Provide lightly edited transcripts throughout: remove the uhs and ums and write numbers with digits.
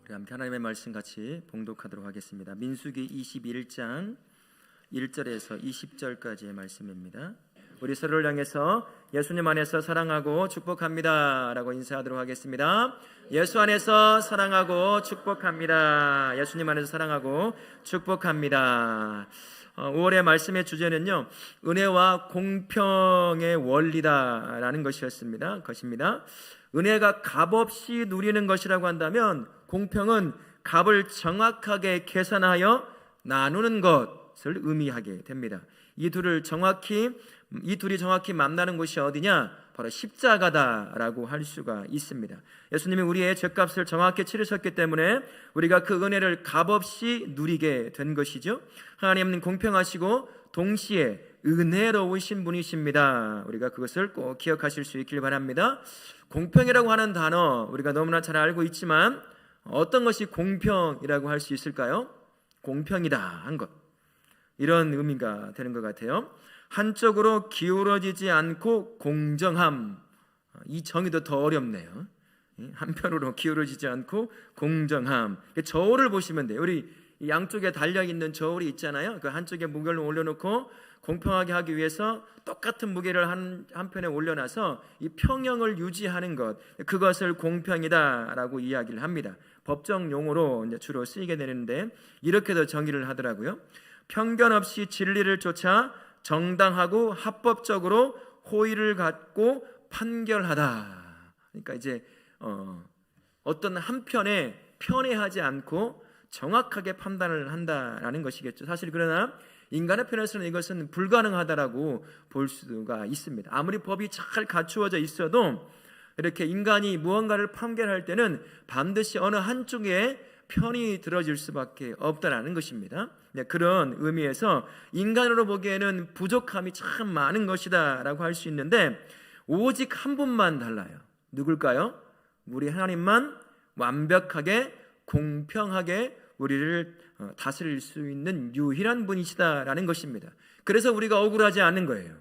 우리 함께 하나님의 말씀 같이 봉독하도록 하겠습니다. 민수기 21장 1절에서 20절까지의 말씀입니다. 우리 서로를 향해서 예수님 안에서 사랑하고 축복합니다 라고 인사하도록 하겠습니다. 예수 안에서 사랑하고 축복합니다. 예수님 안에서 사랑하고 축복합니다. 5월의 말씀의 주제는요, 은혜와 공평의 원리다라는 것이었습니다. 은혜가 값없이 누리는 것이라고 한다면 공평은 값을 정확하게 계산하여 나누는 것을 의미하게 됩니다. 이 둘이 정확히 만나는 곳이 어디냐? 바로 십자가다라고 할 수가 있습니다. 예수님이 우리의 죄값을 정확히 치르셨기 때문에 우리가 그 은혜를 값없이 누리게 된 것이죠. 하나님은 공평하시고 동시에 은혜로우신 분이십니다. 우리가 그것을 꼭 기억하실 수 있길 바랍니다. 공평이라고 하는 단어 우리가 너무나 잘 알고 있지만 어떤 것이 공평이라고 할 수 있을까요? 공평이다 한 것, 이런 의미가 되는 것 같아요. 한쪽으로 기울어지지 않고 공정함, 이 정의도 더 어렵네요. 한편으로 기울어지지 않고 공정함. 저울을 보시면 돼요. 우리 양쪽에 달려있는 저울이 있잖아요. 그 한쪽에 무게를 올려놓고 공평하게 하기 위해서 똑같은 무게를 한편에 올려놔서 이 평형을 유지하는 것, 그것을 공평이다라고 이야기를 합니다. 법정 용어로 이제 주로 쓰이게 되는데 이렇게도 정의를 하더라고요. 편견 없이 진리를 쫓아 정당하고 합법적으로 호의를 갖고 판결하다. 그러니까 이제 어떤 한편에 편애하지 않고 정확하게 판단을 한다라는 것이겠죠. 사실 그러나 인간의 편에서는 이것은 불가능하다라고 볼 수가 있습니다. 아무리 법이 잘 갖추어져 있어도 이렇게 인간이 무언가를 판결할 때는 반드시 어느 한쪽에 편이 들어질 수밖에 없다라는 것입니다. 그런 의미에서 인간으로 보기에는 부족함이 참 많은 것이다 라고 할 수 있는데 오직 한 분만 달라요. 누굴까요? 우리 하나님만 완벽하게 공평하게 우리를 다스릴 수 있는 유일한 분이시다라는 것입니다. 그래서 우리가 억울하지 않는 거예요.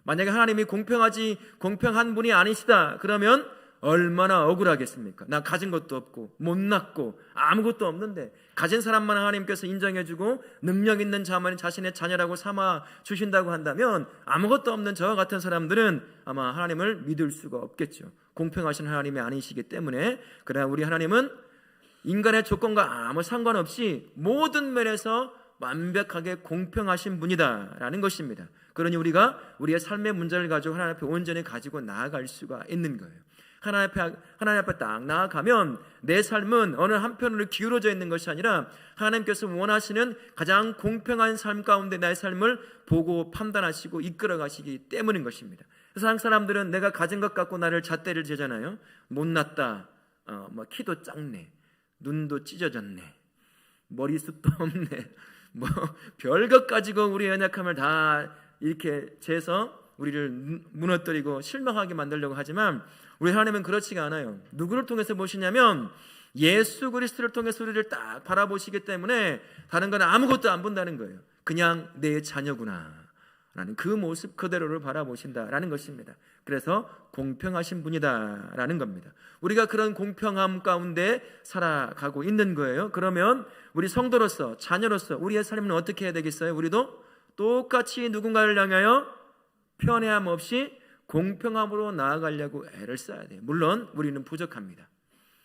만약에 하나님이 공평한 분이 아니시다 그러면 얼마나 억울하겠습니까? 나 가진 것도 없고 못났고 아무것도 없는데 가진 사람만 하나님께서 인정해주고 능력 있는 자만 자신의 자녀라고 삼아 주신다고 한다면 아무것도 없는 저와 같은 사람들은 아마 하나님을 믿을 수가 없겠죠. 공평하신 하나님이 아니시기 때문에. 그러나 우리 하나님은 인간의 조건과 아무 상관없이 모든 면에서 완벽하게 공평하신 분이다라는 것입니다. 그러니 우리가 우리의 삶의 문제를 가지고 하나님 앞에 온전히 가지고 나아갈 수가 있는 거예요. 하나님 앞에 딱 나아가면 내 삶은 어느 한편으로 기울어져 있는 것이 아니라 하나님께서 원하시는 가장 공평한 삶 가운데 나의 삶을 보고 판단하시고 이끌어 가시기 때문인 것입니다. 세상 사람들은 내가 가진 것 갖고 나를 잣대를 재잖아요. 못났다, 키도 작네, 눈도 찢어졌네, 머리숱도 없네, 별것 가지고 우리의 연약함을 다 이렇게 재서 우리를 무너뜨리고 실망하게 만들려고 하지만 우리 하나님은 그렇지가 않아요. 누구를 통해서 보시냐면 예수 그리스도를 통해서 우리를 딱 바라보시기 때문에 다른 건 아무것도 안 본다는 거예요. 그냥 내 자녀구나 라는 그 모습 그대로를 바라보신다라는 것입니다. 그래서 공평하신 분이다라는 겁니다. 우리가 그런 공평함 가운데 살아가고 있는 거예요. 그러면 우리 성도로서 자녀로서 우리의 삶은 어떻게 해야 되겠어요? 우리도 똑같이 누군가를 향하여 편애함 없이 공평함으로 나아가려고 애를 써야 돼요. 물론 우리는 부족합니다.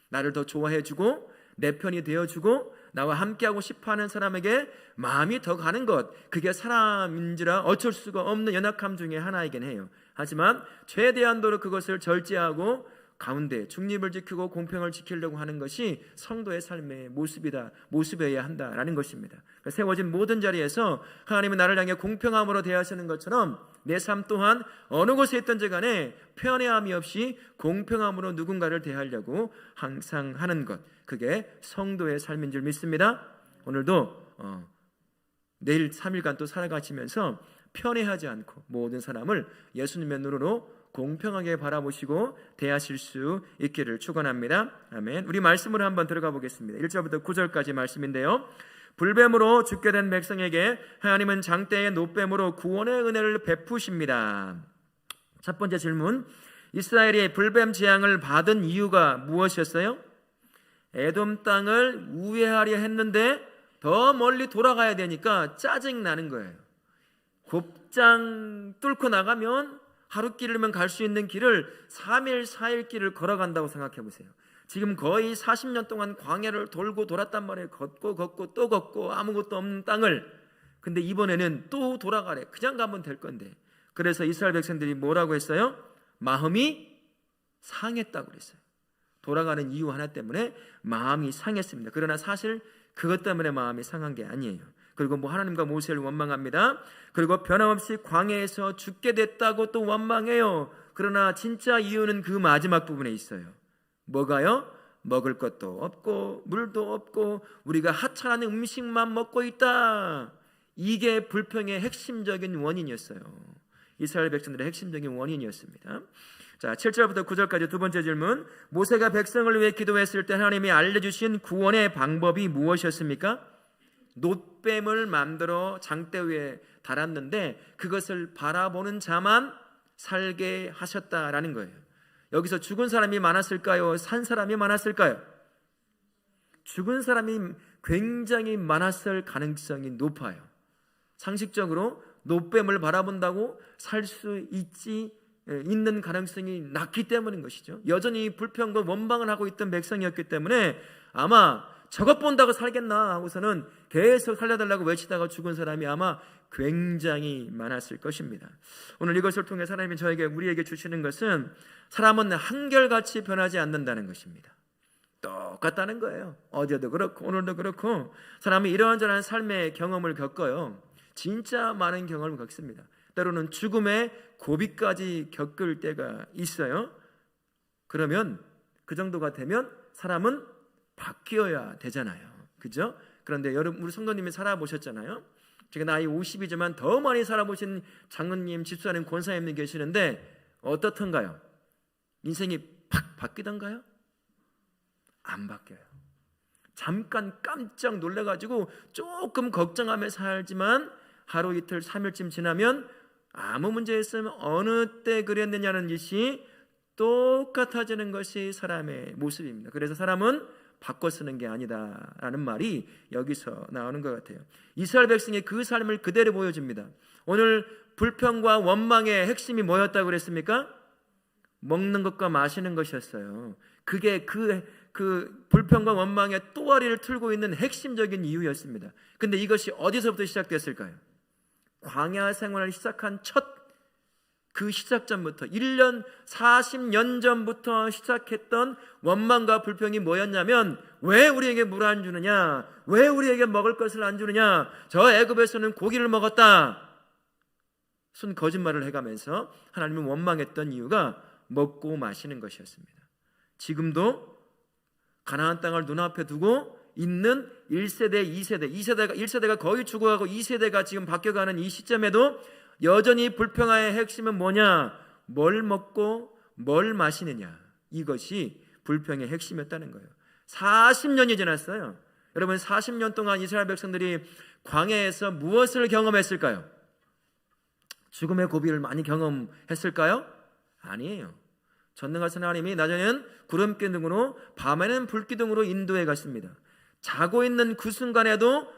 나를 더 좋아해주고 내 편이 되어주고 나와 함께하고 싶어하는 사람에게 마음이 더 가는 것, 그게 사람인지라 어쩔 수가 없는 연약함 중에 하나이긴 해요. 하지만 최대한도로 그것을 절제하고 가운데 중립을 지키고 공평을 지키려고 하는 것이 성도의 삶의 모습이어야 한다라는 것입니다. 세워진 모든 자리에서 하나님은 나를 향해 공평함으로 대하시는 것처럼 내 삶 또한 어느 곳에 있든지 간에 편애함이 없이 공평함으로 누군가를 대하려고 항상 하는 것, 그게 성도의 삶인 줄 믿습니다. 오늘도 내일 3일간 또 살아가시면서 편애하지 않고 모든 사람을 예수님의 눈으로 공평하게 바라보시고 대하실 수 있기를 축원합니다. 아멘. 우리 말씀으로 한번 들어가 보겠습니다. 1절부터 9절까지 말씀인데요, 불뱀으로 죽게 된 백성에게 하나님은 장대의 노뱀으로 구원의 은혜를 베푸십니다. 첫 번째 질문, 이스라엘이 불뱀 재앙을 받은 이유가 무엇이었어요? 에돔 땅을 우회하려 했는데 더 멀리 돌아가야 되니까 짜증나는 거예요. 곱장 뚫고 나가면 하루 길이면 갈 수 있는 길을 3일 4일 길을 걸어간다고 생각해 보세요. 지금 거의 40년 동안 광야를 돌고 돌았단 말이에요. 걷고 또 걷고 아무것도 없는 땅을. 근데 이번에는 또 돌아가래. 그냥 가면 될 건데. 그래서 이스라엘 백성들이 뭐라고 했어요? 마음이 상했다고 그랬어요. 돌아가는 이유 하나 때문에 마음이 상했습니다. 그러나 사실 그것 때문에 마음이 상한 게 아니에요. 그리고 하나님과 모세를 원망합니다. 그리고 변함없이 광야에서 죽게 됐다고 또 원망해요. 그러나 진짜 이유는 그 마지막 부분에 있어요. 뭐가요? 먹을 것도 없고 물도 없고 우리가 하찮은 음식만 먹고 있다. 이게 불평의 핵심적인 원인이었어요. 이스라엘 백성들의 핵심적인 원인이었습니다. 자, 7절부터 9절까지 두 번째 질문. 모세가 백성을 위해 기도했을 때 하나님이 알려주신 구원의 방법이 무엇이었습니까? 놋뱀을 만들어 장대 위에 달았는데 그것을 바라보는 자만 살게 하셨다라는 거예요. 여기서 죽은 사람이 많았을까요? 산 사람이 많았을까요? 죽은 사람이 굉장히 많았을 가능성이 높아요. 상식적으로 놋뱀을 바라본다고 살 수 있는 가능성이 낮기 때문인 것이죠. 여전히 불평과 원망을 하고 있던 백성이었기 때문에 아마 저것 본다고 살겠나 하고서는 계속 살려달라고 외치다가 죽은 사람이 아마 굉장히 많았을 것입니다. 오늘 이것을 통해 하나님이 우리에게 주시는 것은 사람은 한결같이 변하지 않는다는 것입니다. 똑같다는 거예요. 어제도 그렇고 오늘도 그렇고 사람이 이러한저러한 삶의 경험을 겪어요. 진짜 많은 경험을 겪습니다. 때로는 죽음의 고비까지 겪을 때가 있어요. 그러면 그 정도가 되면 사람은 바뀌어야 되잖아요. 그죠? 그런데 여러분, 우리 성도님이 살아보셨잖아요. 제가 나이 50이지만 더 많이 살아보신 장로님, 집사님, 권사님들 계시는데 어떻던가요? 인생이 팍 바뀌던가요? 안 바뀌어요. 잠깐 깜짝 놀라가지고 조금 걱정하며 살지만 하루 이틀 3일쯤 지나면 아무 문제 있으면 어느 때 그랬느냐는 것이 똑같아지는 것이 사람의 모습입니다. 그래서 사람은 바꿔 쓰는 게 아니다라는 말이 여기서 나오는 것 같아요. 이스라엘 백성의 그 삶을 그대로 보여줍니다. 오늘 불평과 원망의 핵심이 뭐였다고 그랬습니까? 먹는 것과 마시는 것이었어요. 그게 그 불평과 원망의 또아리를 틀고 있는 핵심적인 이유였습니다. 근데 이것이 어디서부터 시작됐을까요? 광야 생활을 시작한 그 시작점부터 1년 40년 전부터 시작했던 원망과 불평이 뭐였냐면 왜 우리에게 물 안 주느냐, 왜 우리에게 먹을 것을 안 주느냐, 저 애굽에서는 고기를 먹었다, 순 거짓말을 해가면서 하나님을 원망했던 이유가 먹고 마시는 것이었습니다. 지금도 가나안 땅을 눈앞에 두고 있는 1세대, 1세대가 거의 죽어가고 2세대가 지금 바뀌어가는 이 시점에도 여전히 불평의 핵심은 뭐냐? 뭘 먹고 뭘 마시느냐. 이것이 불평의 핵심이었다는 거예요. 40년이 지났어요. 여러분, 40년 동안 이스라엘 백성들이 광야에서 무엇을 경험했을까요? 죽음의 고비를 많이 경험했을까요? 아니에요. 전능하신 하나님이 낮에는 구름기둥으로 밤에는 불기둥으로 인도해 갔습니다. 자고 있는 그 순간에도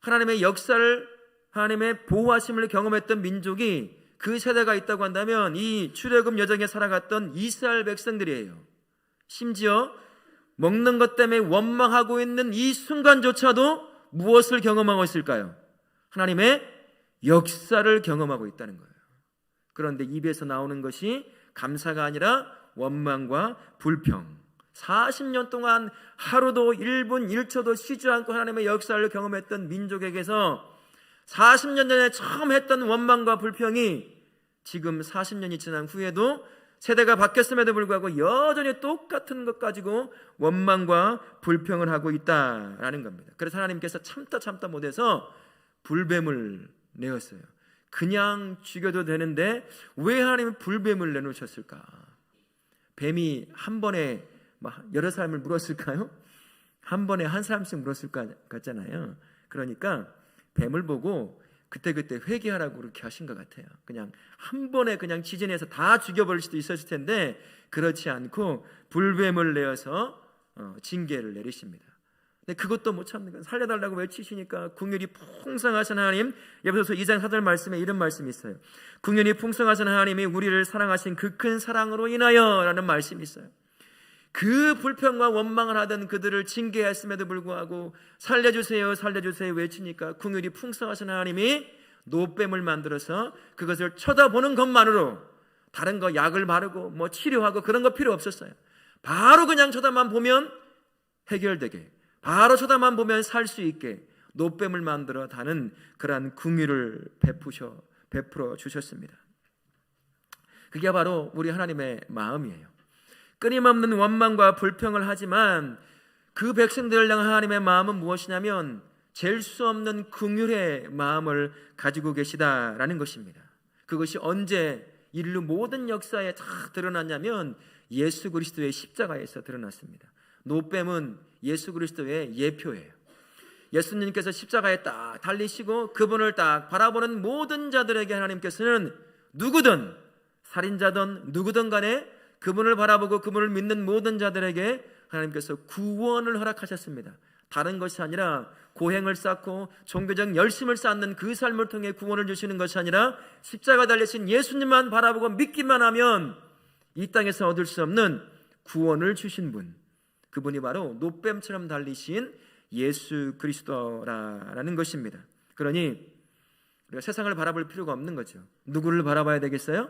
하나님의 역사를, 하나님의 보호하심을 경험했던 민족이 그 세대가 있다고 한다면 이 출애굽 여정에 살아갔던 이스라엘 백성들이에요. 심지어 먹는 것 때문에 원망하고 있는 이 순간조차도 무엇을 경험하고 있을까요? 하나님의 역사를 경험하고 있다는 거예요. 그런데 입에서 나오는 것이 감사가 아니라 원망과 불평. 40년 동안 하루도 1분 1초도 쉬지 않고 하나님의 역사를 경험했던 민족에게서 40년 전에 처음 했던 원망과 불평이 지금 40년이 지난 후에도 세대가 바뀌었음에도 불구하고 여전히 똑같은 것 가지고 원망과 불평을 하고 있다라는 겁니다. 그래서 하나님께서 참다 못해서 불뱀을 내었어요. 그냥 죽여도 되는데 왜 하나님은 불뱀을 내놓으셨을까? 뱀이 한 번에 여러 사람을 물었을까요? 한 번에 한 사람씩 물었을 것 같잖아요. 그러니까 뱀을 보고 그때그때 회개하라고 그렇게 하신 것 같아요. 그냥 한 번에 그냥 지진해서 다 죽여버릴 수도 있었을 텐데 그렇지 않고 불뱀을 내어서 징계를 내리십니다. 근데 그것도 못 참는 거예요. 살려달라고 외치시니까 긍휼이 풍성하신 하나님, 에베소서 2장 4절 말씀에 이런 말씀이 있어요. 긍휼이 풍성하신 하나님이 우리를 사랑하신 그 큰 사랑으로 인하여 라는 말씀이 있어요. 그 불평과 원망을 하던 그들을 징계했음에도 불구하고 살려주세요 살려주세요 외치니까 긍휼이 풍성하신 하나님이 노뱀을 만들어서 그것을 쳐다보는 것만으로, 다른 거 약을 바르고 뭐 치료하고 그런 거 필요 없었어요. 바로 그냥 쳐다만 보면 해결되게, 바로 쳐다만 보면 살 수 있게 노뱀을 만들어 다는 그러한 긍휼을 베풀어 주셨습니다. 그게 바로 우리 하나님의 마음이에요. 끊임없는 원망과 불평을 하지만 그 백성들을 향한 하나님의 마음은 무엇이냐면 잴 수 없는 긍휼의 마음을 가지고 계시다라는 것입니다. 그것이 언제 인류 모든 역사에 다 드러났냐면 예수 그리스도의 십자가에서 드러났습니다. 노뱀은 예수 그리스도의 예표예요. 예수님께서 십자가에 딱 달리시고 그분을 딱 바라보는 모든 자들에게 하나님께서는 누구든, 살인자든 누구든 간에 그분을 바라보고 그분을 믿는 모든 자들에게 하나님께서 구원을 허락하셨습니다. 다른 것이 아니라 고행을 쌓고 종교적 열심을 쌓는 그 삶을 통해 구원을 주시는 것이 아니라 십자가 달리신 예수님만 바라보고 믿기만 하면 이 땅에서 얻을 수 없는 구원을 주신 분, 그분이 바로 노뱀처럼 달리신 예수 그리스도라는 것입니다. 그러니 우리가 세상을 바라볼 필요가 없는 거죠. 누구를 바라봐야 되겠어요?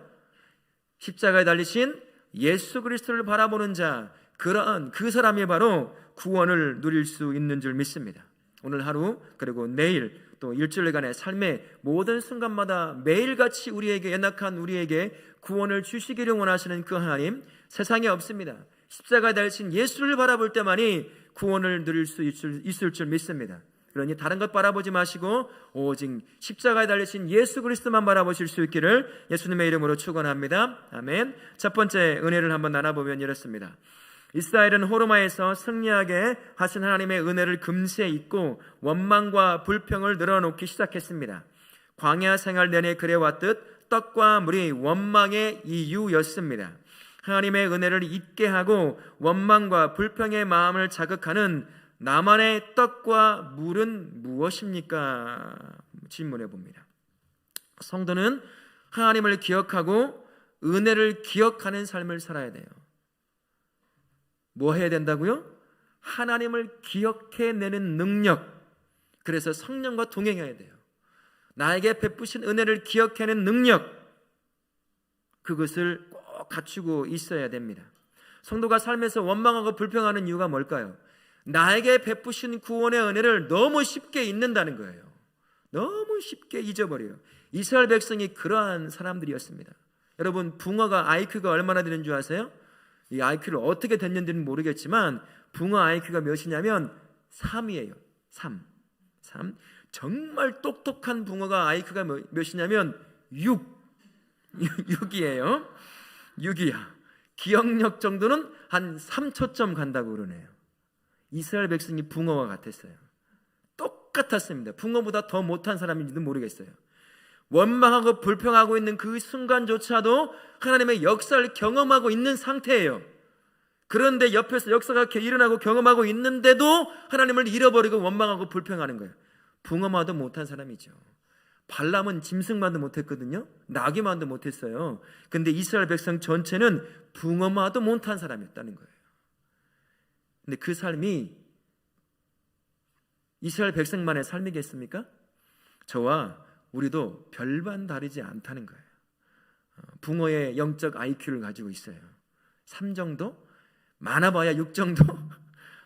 십자가에 달리신 예수 그리스도를 바라보는 자, 그러한 그 사람이 바로 구원을 누릴 수 있는 줄 믿습니다. 오늘 하루 그리고 내일 또 일주일간의 삶의 모든 순간마다 매일같이 우리에게 연약한 우리에게 구원을 주시기를 원하시는 그 하나님, 세상에 없습니다. 십자가에 달리신 예수를 바라볼 때만이 구원을 누릴 수 있을 줄 믿습니다. 그러니 다른 것 바라보지 마시고 오직 십자가에 달리신 예수 그리스도만 바라보실 수 있기를 예수님의 이름으로 축원합니다. 아멘. 첫 번째 은혜를 한번 나눠보면 이렇습니다. 이스라엘은 호르마에서 승리하게 하신 하나님의 은혜를 금세 잊고 원망과 불평을 늘어놓기 시작했습니다. 광야 생활 내내 그래왔듯 떡과 물이 원망의 이유였습니다. 하나님의 은혜를 잊게 하고 원망과 불평의 마음을 자극하는 나만의 떡과 물은 무엇입니까? 질문해 봅니다. 성도는 하나님을 기억하고 은혜를 기억하는 삶을 살아야 돼요. 뭐 해야 된다고요? 하나님을 기억해내는 능력. 그래서 성령과 동행해야 돼요. 나에게 베푸신 은혜를 기억해내는 능력, 그것을 꼭 갖추고 있어야 됩니다. 성도가 삶에서 원망하고 불평하는 이유가 뭘까요? 나에게 베푸신 구원의 은혜를 너무 쉽게 잊는다는 거예요. 너무 쉽게 잊어버려요. 이스라엘 백성이 그러한 사람들이었습니다. 여러분, 붕어가 IQ가 얼마나 되는 줄 아세요? 이 IQ를 어떻게 됐는지는 모르겠지만 붕어 IQ가 몇이냐면 3이에요. 3. 정말 똑똑한 붕어가 IQ가 몇이냐면 6이에요. 6이야. 기억력 정도는 한 3초점 간다고 그러네요. 이스라엘 백성이 붕어와 같았어요. 똑같았습니다. 붕어보다 더 못한 사람인지도 모르겠어요. 원망하고 불평하고 있는 그 순간조차도 하나님의 역사를 경험하고 있는 상태예요. 그런데 옆에서 역사가 일어나고 경험하고 있는데도 하나님을 잃어버리고 원망하고 불평하는 거예요. 붕어마도 못한 사람이죠. 발람은 짐승만도 못했거든요. 나귀만도 못했어요. 근데 이스라엘 백성 전체는 붕어마도 못한 사람이었다는 거예요. 근데 그 삶이 이스라엘 백성만의 삶이겠습니까? 저와 우리도 별반 다르지 않다는 거예요. 붕어의 영적 IQ를 가지고 있어요. 3 정도? 많아봐야 6 정도?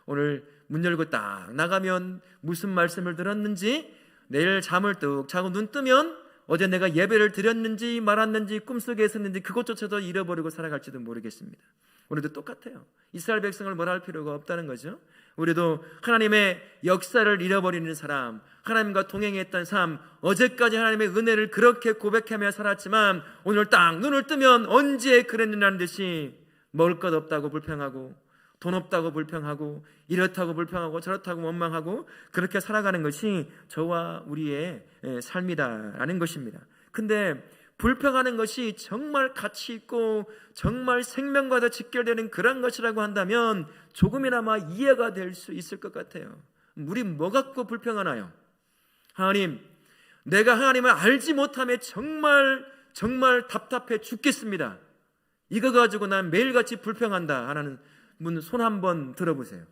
오늘 문 열고 딱 나가면 무슨 말씀을 들었는지, 내일 잠을 뚝 자고 눈 뜨면 어제 내가 예배를 드렸는지 말았는지 꿈속에 있었는지 그것조차도 잃어버리고 살아갈지도 모르겠습니다. 우리도 똑같아요. 이스라엘 백성을 뭐라 할 필요가 없다는 거죠. 우리도 하나님의 역사를 잃어버리는 사람, 하나님과 동행했던 삶, 어제까지 하나님의 은혜를 그렇게 고백하며 살았지만 오늘 딱 눈을 뜨면 언제 그랬느냐는 듯이 먹을 것 없다고 불평하고, 돈 없다고 불평하고, 이렇다고 불평하고 저렇다고 원망하고 그렇게 살아가는 것이 저와 우리의 삶이다라는 것입니다. 근데 불평하는 것이 정말 가치 있고 정말 생명과도 직결되는 그런 것이라고 한다면 조금이나마 이해가 될 수 있을 것 같아요. 우리 뭐 갖고 불평하나요? 하나님, 내가 하나님을 알지 못함에 정말 답답해 죽겠습니다. 이거 가지고 난 매일같이 불평한다 하는 분 손 한번 들어보세요.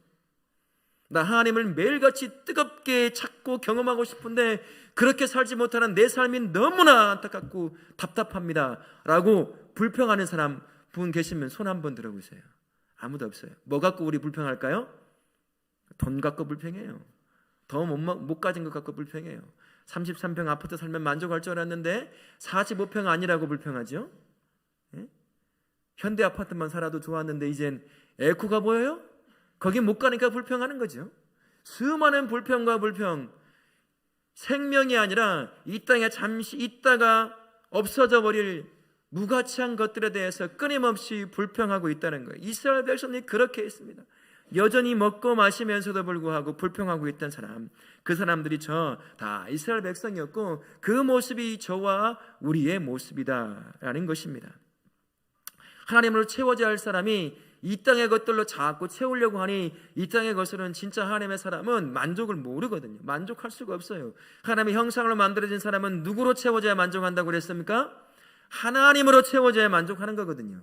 나 하나님을 매일같이 뜨겁게 찾고 경험하고 싶은데 그렇게 살지 못하는 내 삶이 너무나 안타깝고 답답합니다 라고 불평하는 사람 분 계시면 손 한번 들어보세요. 아무도 없어요. 뭐 갖고 우리 불평할까요? 돈 갖고 불평해요. 더 못 가진 것 갖고 불평해요. 33평 아파트 살면 만족할 줄 알았는데 45평 아니라고 불평하죠. 예? 현대 아파트만 살아도 좋았는데 이젠 에코가 보여요? 거기 못 가니까 불평하는 거죠. 수많은 불평과 불평, 생명이 아니라 이 땅에 잠시 있다가 없어져 버릴 무가치한 것들에 대해서 끊임없이 불평하고 있다는 거예요. 이스라엘 백성이 그렇게 했습니다. 여전히 먹고 마시면서도 불구하고 불평하고 있던 사람, 그 사람들이 다 이스라엘 백성이었고 그 모습이 저와 우리의 모습이다라는 것입니다. 하나님으로 채워져야 할 사람이 이 땅의 것들로 자꾸 채우려고 하니 이 땅의 것으로는 진짜 하나님의 사람은 만족을 모르거든요. 만족할 수가 없어요. 하나님의 형상으로 만들어진 사람은 누구로 채워져야 만족한다고 그랬습니까? 하나님으로 채워져야 만족하는 거거든요.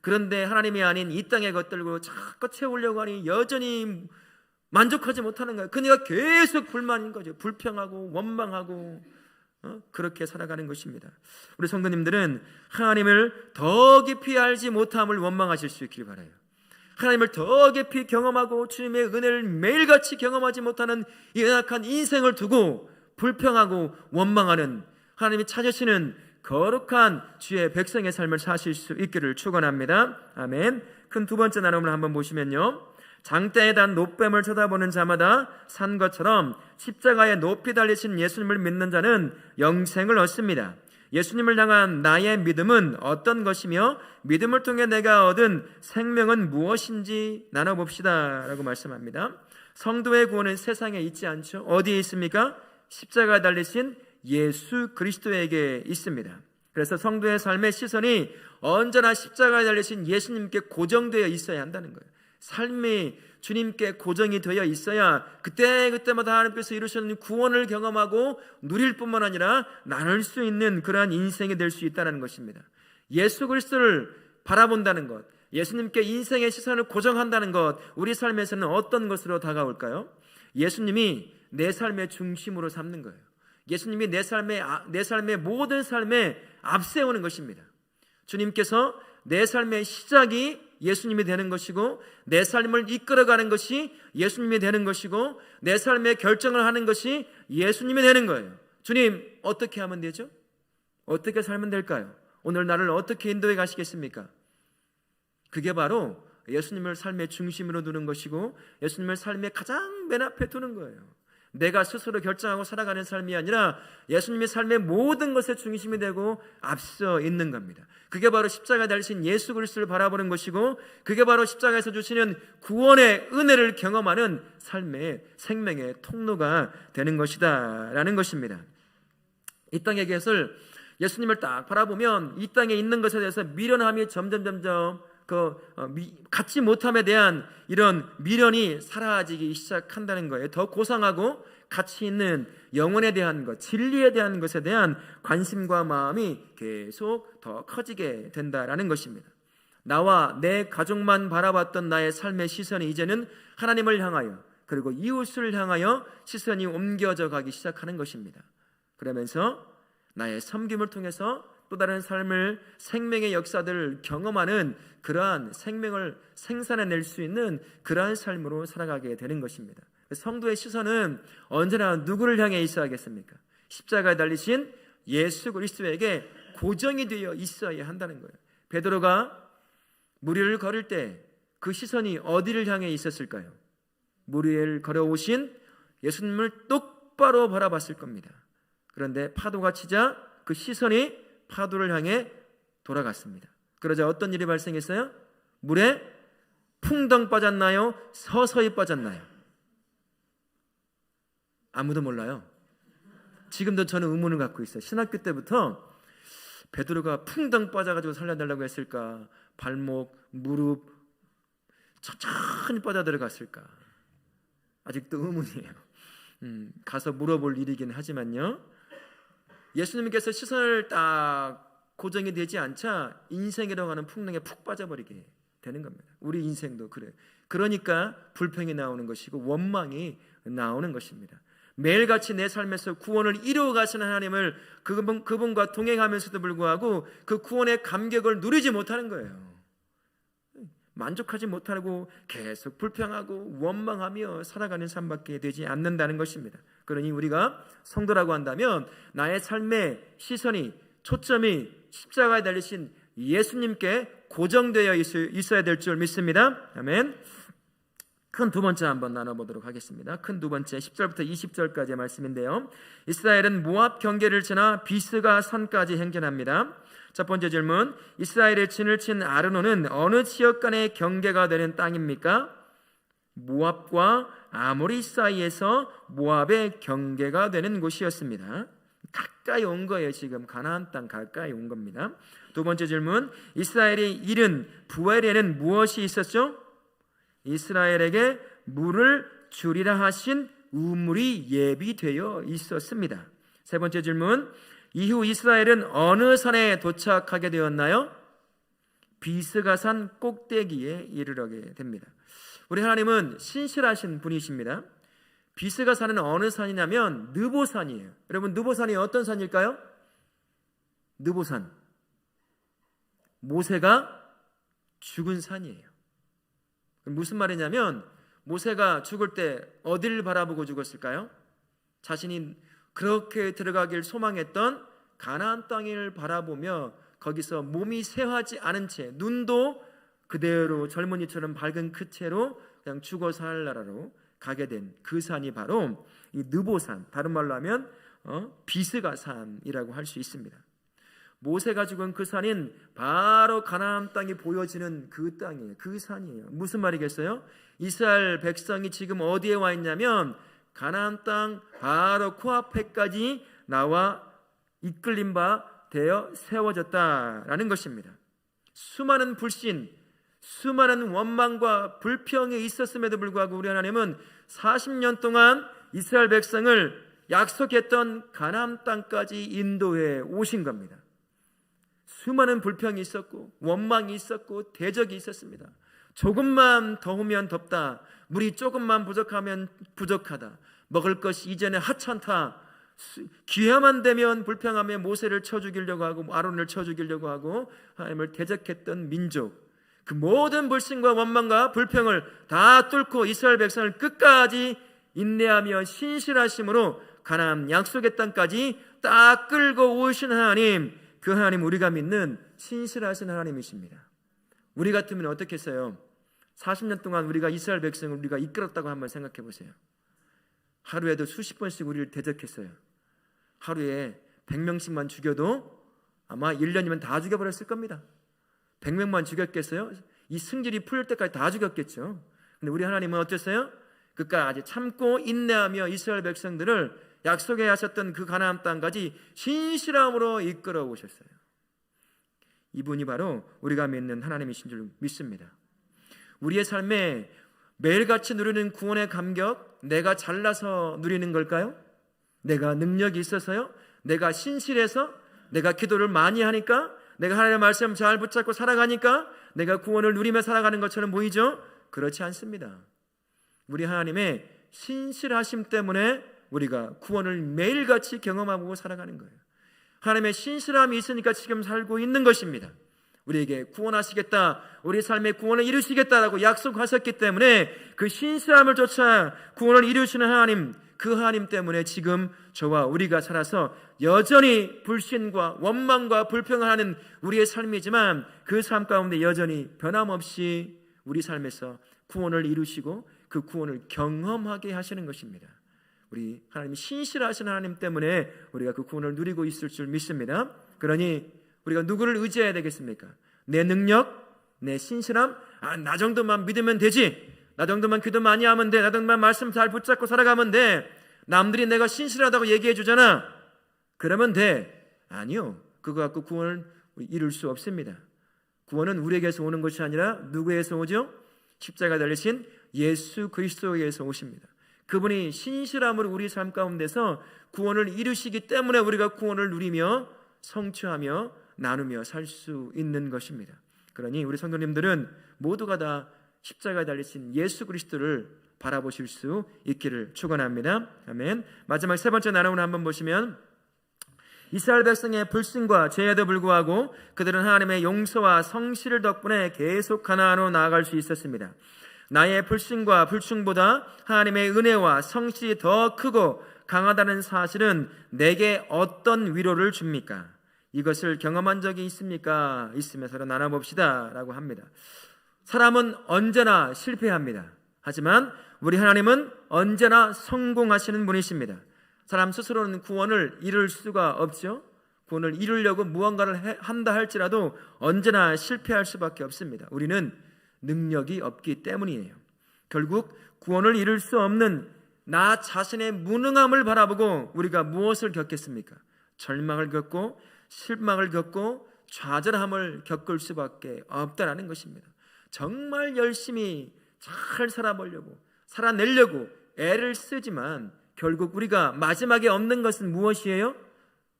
그런데 하나님이 아닌 이 땅의 것들로 자꾸 채우려고 하니 여전히 만족하지 못하는 거예요. 그러니까 계속 불만인 거죠. 불평하고 원망하고 그렇게 살아가는 것입니다. 우리 성도님들은 하나님을 더 깊이 알지 못함을 원망하실 수 있길 바라요. 하나님을 더 깊이 경험하고 주님의 은혜를 매일같이 경험하지 못하는 이 연약한 인생을 두고 불평하고 원망하는 하나님이 찾으시는 거룩한 주의 백성의 삶을 사실 수 있기를 축원합니다. 아멘. 큰 두 번째 나눔을 한번 보시면요, 장대에 단 놋뱀을 쳐다보는 자마다 산 것처럼 십자가에 높이 달리신 예수님을 믿는 자는 영생을 얻습니다. 예수님을 향한 나의 믿음은 어떤 것이며 믿음을 통해 내가 얻은 생명은 무엇인지 나눠봅시다 라고 말씀합니다. 성도의 구원은 세상에 있지 않죠. 어디에 있습니까? 십자가에 달리신 예수 그리스도에게 있습니다. 그래서 성도의 삶의 시선이 언제나 십자가에 달리신 예수님께 고정되어 있어야 한다는 거예요. 삶이 주님께 고정이 되어 있어야 그때마다 하나님께서 이루시는 구원을 경험하고 누릴 뿐만 아니라 나눌 수 있는 그러한 인생이 될 수 있다는 것입니다. 예수 그리스도를 바라본다는 것, 예수님께 인생의 시선을 고정한다는 것, 우리 삶에서는 어떤 것으로 다가올까요? 예수님이 내 삶의 중심으로 삼는 거예요. 예수님이 내 삶의 모든 삶에 앞세우는 것입니다. 주님께서 내 삶의 시작이 예수님이 되는 것이고 내 삶을 이끌어가는 것이 예수님이 되는 것이고 내 삶의 결정을 하는 것이 예수님이 되는 거예요. 주님, 어떻게 하면 되죠? 어떻게 살면 될까요? 오늘 나를 어떻게 인도해 가시겠습니까? 그게 바로 예수님을 삶의 중심으로 두는 것이고 예수님을 삶의 가장 맨 앞에 두는 거예요. 내가 스스로 결정하고 살아가는 삶이 아니라 예수님의 삶의 모든 것의 중심이 되고 앞서 있는 겁니다. 그게 바로 십자가에 달리신 예수 그리스도를 바라보는 것이고 그게 바로 십자가에서 주시는 구원의 은혜를 경험하는 삶의 생명의 통로가 되는 것이다 라는 것입니다. 이 땅의 것을 예수님을 딱 바라보면 이 땅에 있는 것에 대해서 미련함이 점점 갖지 못함에 대한 이런 미련이 사라지기 시작한다는 거예요. 더 고상하고 가치 있는 영혼에 대한 것, 진리에 대한 것에 대한 관심과 마음이 계속 더 커지게 된다라는 것입니다. 나와 내 가족만 바라봤던 나의 삶의 시선이 이제는 하나님을 향하여 그리고 이웃을 향하여 시선이 옮겨져 가기 시작하는 것입니다. 그러면서 나의 섬김을 통해서 또 다른 삶을 생명의 역사들을 경험하는 그러한 생명을 생산해낼 수 있는 그러한 삶으로 살아가게 되는 것입니다. 성도의 시선은 언제나 누구를 향해 있어야겠습니까? 십자가에 달리신 예수 그리스도에게 고정이 되어 있어야 한다는 거예요. 베드로가 물 위를 걸을 때 그 시선이 어디를 향해 있었을까요? 물 위를 걸어오신 예수님을 똑바로 바라봤을 겁니다. 그런데 파도가 치자 그 시선이 파도를 향해 돌아갔습니다. 그러자 어떤 일이 발생했어요? 물에 풍덩 빠졌나요? 서서히 빠졌나요? 아무도 몰라요. 지금도 저는 의문을 갖고 있어요. 신학교 때부터 베드로가 풍덩 빠져가지고 살려달라고 했을까? 발목, 무릎 천천히 빠져들어갔을까? 아직도 의문이에요. 가서 물어볼 일이긴 하지만요. 예수님께서 시선을 딱 고정이 되지 않자 인생이라고 하는 풍랑에 푹 빠져버리게 되는 겁니다. 우리 인생도 그래요. 그러니까 불평이 나오는 것이고 원망이 나오는 것입니다. 매일같이 내 삶에서 구원을 이루어 가시는 하나님을 그분과 동행하면서도 불구하고 그 구원의 감격을 누리지 못하는 거예요. 만족하지 못하고 계속 불평하고 원망하며 살아가는 삶밖에 되지 않는다는 것입니다. 그러니 우리가 성도라고 한다면 나의 삶의 시선이, 초점이 십자가에 달리신 예수님께 고정되어 있어야 될 줄 믿습니다. 아멘. 큰 두 번째 한번 나눠보도록 하겠습니다. 큰 두 번째 10절부터 20절까지의 말씀인데요. 이스라엘은 모압 경계를 지나 비스가 산까지 행진합니다. 첫 번째 질문, 이스라엘의 진을 친 아르논은 어느 지역 간의 경계가 되는 땅입니까? 모압과 아모리 사이에서 모압의 경계가 되는 곳이었습니다. 가까이 온 거예요. 지금 가나안 땅 가까이 온 겁니다. 두 번째 질문, 이스라엘이 잃은 부엘에는 무엇이 있었죠? 이스라엘에게 물을 주리라 하신 우물이 예비되어 있었습니다. 세 번째 질문, 이후 이스라엘은 어느 산에 도착하게 되었나요? 비스가산 꼭대기에 이르게 됩니다. 우리 하나님은 신실하신 분이십니다. 비스가산은 어느 산이냐면 느보산이에요. 여러분, 느보산이 어떤 산일까요? 느보산, 모세가 죽은 산이에요. 무슨 말이냐면 모세가 죽을 때 어디를 바라보고 죽었을까요? 자신이 그렇게 들어가길 소망했던 가나안 땅을 바라보며 거기서 몸이 쇠하지 않은 채 눈도 그대로 젊은이처럼 밝은 그 채로 그냥 죽어 살 나라로 가게 된 그 산이 바로 이 느보산, 다른 말로 하면 비스가산이라고 할 수 있습니다. 모세가 죽은 그 산인 바로 가나안 땅이 보여지는 그 땅이에요. 그 산이에요. 무슨 말이겠어요? 이스라엘 백성이 지금 어디에 와 있냐면 가나안 땅 바로 코앞에까지 나와 이끌림 바 되어 세워졌다라는 것입니다. 수많은 불신, 수많은 원망과 불평이 있었음에도 불구하고 우리 하나님은 40년 동안 이스라엘 백성을 약속했던 가나안 땅까지 인도해 오신 겁니다. 수많은 불평이 있었고 원망이 있었고 대적이 있었습니다. 조금만 더우면 덥다, 물이 조금만 부족하면 부족하다, 먹을 것이 이전에 하찮다, 기회만 되면 불평하며 모세를 쳐 죽이려고 하고 아론을 쳐 죽이려고 하고 하나님을 대적했던 민족, 그 모든 불신과 원망과 불평을 다 뚫고 이스라엘 백성을 끝까지 인내하며 신실하심으로 가나안 약속의 땅까지 딱 끌고 오신 하나님, 그 하나님 우리가 믿는 신실하신 하나님이십니다. 우리 같으면 어떻겠어요? 40년 동안 우리가 이스라엘 백성을 우리가 이끌었다고 한번 생각해 보세요. 하루에도 수십 번씩 우리를 대적했어요. 하루에 100명씩만 죽여도 아마 1년이면 다 죽여버렸을 겁니다. 100명만 죽였겠어요? 이 승질이 풀릴 때까지 다 죽였겠죠. 근데 우리 하나님은 어땠어요? 끝까지 참고 인내하며 이스라엘 백성들을 약속해 하셨던 그 가나안 땅까지 신실함으로 이끌어 오셨어요. 이분이 바로 우리가 믿는 하나님이신 줄 믿습니다. 우리의 삶에 매일같이 누리는 구원의 감격, 내가 잘나서 누리는 걸까요? 내가 능력이 있어서요? 내가 신실해서? 내가 기도를 많이 하니까? 내가 하나님의 말씀 잘 붙잡고 살아가니까 내가 구원을 누리며 살아가는 것처럼 보이죠? 그렇지 않습니다. 우리 하나님의 신실하심 때문에 우리가 구원을 매일같이 경험하고 살아가는 거예요. 하나님의 신실함이 있으니까 지금 살고 있는 것입니다. 우리에게 구원하시겠다, 우리 삶의 구원을 이루시겠다라고 약속하셨기 때문에 그 신실함을 쫓아 구원을 이루시는 하나님, 그 하나님 때문에 지금 저와 우리가 살아서 여전히 불신과 원망과 불평을 하는 우리의 삶이지만 그 삶 가운데 여전히 변함없이 우리 삶에서 구원을 이루시고 그 구원을 경험하게 하시는 것입니다. 우리 하나님이 신실하신 하나님 때문에 우리가 그 구원을 누리고 있을 줄 믿습니다. 그러니 우리가 누구를 의지해야 되겠습니까? 내 능력, 내 신실함, 나 정도만 믿으면 되지, 나 정도만 기도 많이 하면 돼, 나 정도만 말씀 잘 붙잡고 살아가면 돼, 남들이 내가 신실하다고 얘기해 주잖아, 그러면 돼. 아니요, 그거 갖고 구원을 이룰 수 없습니다. 구원은 우리에게서 오는 것이 아니라 누구에서 오죠? 십자가 달리신 예수 그리스도에게서 오십니다. 그분이 신실함으로 우리 삶 가운데서 구원을 이루시기 때문에 우리가 구원을 누리며 성취하며 나누며 살 수 있는 것입니다. 그러니 우리 성도님들은 모두가 다 십자가에 달리신 예수 그리스도를 바라보실 수 있기를 축원합니다. 아멘. 마지막 세 번째 나누는 한번 보시면, 이스라엘 백성의 불신과 죄에도 불구하고 그들은 하나님의 용서와 성실 덕분에 계속 가나안으로 나아갈 수 있었습니다. 나의 불신과 불충보다 하나님의 은혜와 성실이 더 크고 강하다는 사실은 내게 어떤 위로를 줍니까? 이것을 경험한 적이 있습니까? 있으면 서로 나눠봅시다 라고 합니다. 사람은 언제나 실패합니다. 하지만 우리 하나님은 언제나 성공하시는 분이십니다. 사람 스스로는 구원을 이룰 수가 없죠. 구원을 이루려고 무언가를 한다 할지라도 언제나 실패할 수밖에 없습니다. 우리는 능력이 없기 때문이에요. 결국 구원을 이룰 수 없는 나 자신의 무능함을 바라보고 우리가 무엇을 겪겠습니까? 절망을 겪고 실망을 겪고 좌절함을 겪을 수밖에 없다라는 것입니다. 정말 열심히 잘 살아보려고 살아내려고 애를 쓰지만 결국 우리가 마지막에 얻는 것은 무엇이에요?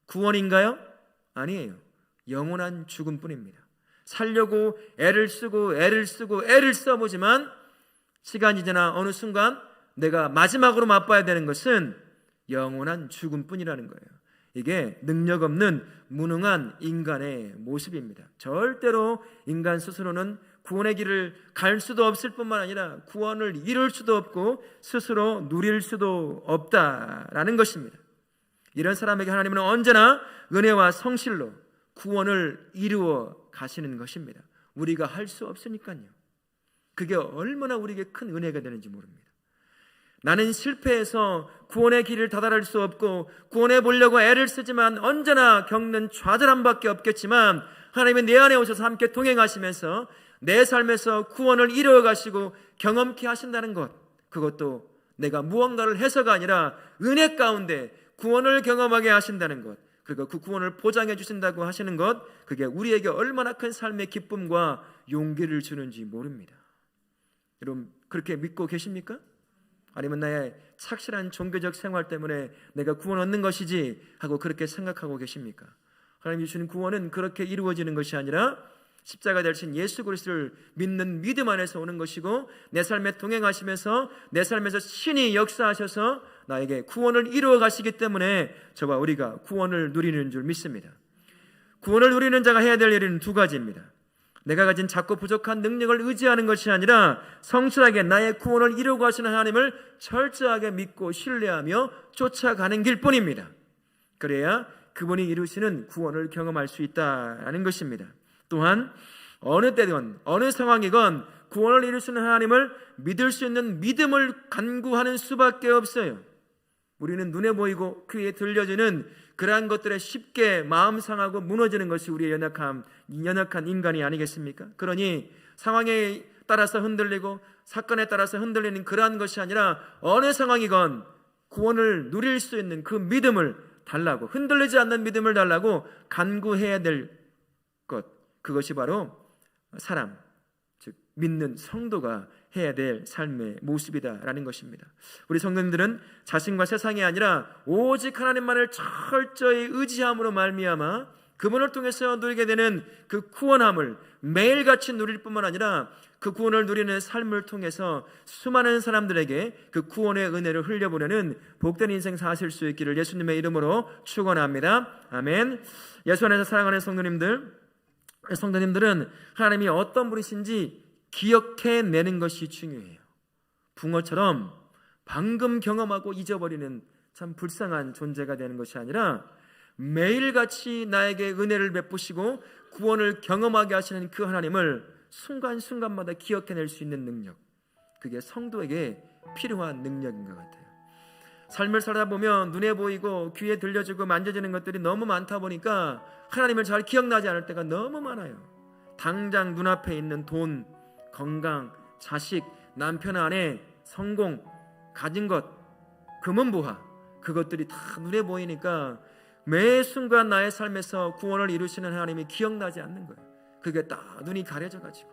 구원인가요? 아니에요. 영원한 죽음뿐입니다. 살려고 애를 쓰고 애를 써보지만 시간이 지나 어느 순간 내가 마지막으로 맛봐야 되는 것은 영원한 죽음뿐이라는 거예요. 이게 능력 없는 무능한 인간의 모습입니다. 절대로 인간 스스로는 구원의 길을 갈 수도 없을 뿐만 아니라 구원을 이룰 수도 없고 스스로 누릴 수도 없다라는 것입니다. 이런 사람에게 하나님은 언제나 은혜와 성실로 구원을 이루어 가시는 것입니다. 우리가 할 수 없으니까요. 그게 얼마나 우리에게 큰 은혜가 되는지 모릅니다. 나는 실패해서 구원의 길을 다다를 수 없고 구원해 보려고 애를 쓰지만 언제나 겪는 좌절함밖에 없겠지만 하나님은 내 안에 오셔서 함께 동행하시면서 내 삶에서 구원을 이루어 가시고 경험케 하신다는 것, 그것도 내가 무언가를 해서가 아니라 은혜 가운데 구원을 경험하게 하신다는 것, 그리고 그 구원을 보장해 주신다고 하시는 것, 그게 우리에게 얼마나 큰 삶의 기쁨과 용기를 주는지 모릅니다. 여러분 그렇게 믿고 계십니까? 아니면 나의 착실한 종교적 생활 때문에 내가 구원 얻는 것이지 하고 그렇게 생각하고 계십니까? 하나님이 주시는 구원은 그렇게 이루어지는 것이 아니라 십자가 되신 예수 그리스도를 믿는 믿음 안에서 오는 것이고 내 삶에 동행하시면서 내 삶에서 신이 역사하셔서 나에게 구원을 이루어 가시기 때문에 저와 우리가 구원을 누리는 줄 믿습니다. 구원을 누리는 자가 해야 될 일은 두 가지입니다. 내가 가진 작고 부족한 능력을 의지하는 것이 아니라 성실하게 나의 구원을 이루고 하시는 하나님을 철저하게 믿고 신뢰하며 쫓아가는 길뿐입니다. 그래야 그분이 이루시는 구원을 경험할 수 있다는 것입니다. 또한 어느 때든 어느 상황이건 구원을 이루시는 하나님을 믿을 수 있는 믿음을 간구하는 수밖에 없어요. 우리는 눈에 보이고 귀에 들려지는 그러한 것들에 쉽게 마음 상하고 무너지는 것이 우리의 연약한 인간이 아니겠습니까? 그러니 상황에 따라서 흔들리고 사건에 따라서 흔들리는 그러한 것이 아니라 어느 상황이건 구원을 누릴 수 있는 그 믿음을 달라고, 흔들리지 않는 믿음을 달라고 간구해야 될 것, 그것이 바로 사람, 즉 믿는 성도가 해야 될 삶의 모습이다라는 것입니다. 우리 성도님들은 자신과 세상이 아니라 오직 하나님만을 철저히 의지함으로 말미암아 그분을 통해서 누리게 되는 그 구원함을 매일같이 누릴 뿐만 아니라 그 구원을 누리는 삶을 통해서 수많은 사람들에게 그 구원의 은혜를 흘려보내는 복된 인생 사실 수 있기를 예수님의 이름으로 축원합니다. 아멘. 예수 안에서 사랑하는 성도님들은 하나님이 어떤 분이신지 기억해내는 것이 중요해요. 붕어처럼 방금 경험하고 잊어버리는 참 불쌍한 존재가 되는 것이 아니라 매일같이 나에게 은혜를 베푸시고 구원을 경험하게 하시는 그 하나님을 순간순간마다 기억해낼 수 있는 능력, 그게 성도에게 필요한 능력인 것 같아요. 삶을 살다 보면 눈에 보이고 귀에 들려지고 만져지는 것들이 너무 많다 보니까 하나님을 잘 기억나지 않을 때가 너무 많아요. 당장 눈앞에 있는 돈, 건강, 자식, 남편, 아내, 성공, 가진 것, 금은보화, 그것들이 다 눈에 보이니까 매 순간 나의 삶에서 구원을 이루시는 하나님이 기억나지 않는 거예요. 그게 딱 눈이 가려져가지고,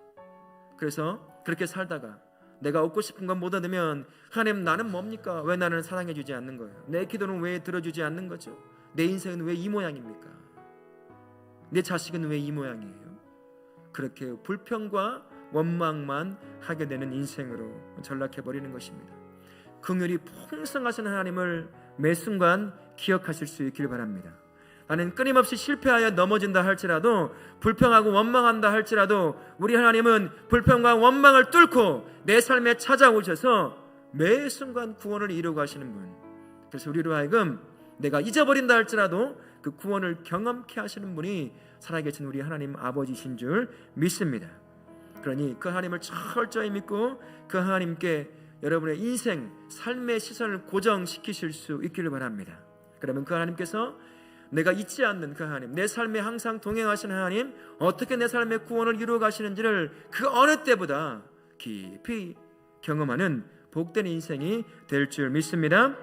그래서 그렇게 살다가 내가 얻고 싶은 건 못 얻으면 하나님 나는 뭡니까? 왜 나는 사랑해 주지 않는 거예요? 내 기도는 왜 들어주지 않는 거죠? 내 인생은 왜 이 모양입니까? 내 자식은 왜 이 모양이에요? 그렇게 불평과 원망만 하게 되는 인생으로 전락해버리는 것입니다. 긍휼이 풍성하신 하나님을 매 순간 기억하실 수 있길 바랍니다. 나는 끊임없이 실패하여 넘어진다 할지라도, 불평하고 원망한다 할지라도, 우리 하나님은 불평과 원망을 뚫고 내 삶에 찾아오셔서 매 순간 구원을 이루고 하시는 분. 그래서 우리로 하여금 내가 잊어버린다 할지라도 그 구원을 경험케 하시는 분이 살아계신 우리 하나님 아버지신 줄 믿습니다. 그러니 그 하나님을 철저히 믿고 그 하나님께 여러분의 인생, 삶의 시선을 고정시키실 수 있기를 바랍니다. 그러면 그 하나님께서 내가 잊지 않는 그 하나님, 내 삶에 항상 동행하시는 하나님, 어떻게 내 삶의 구원을 이루어 가시는지를 그 어느 때보다 깊이 경험하는 복된 인생이 될 줄 믿습니다.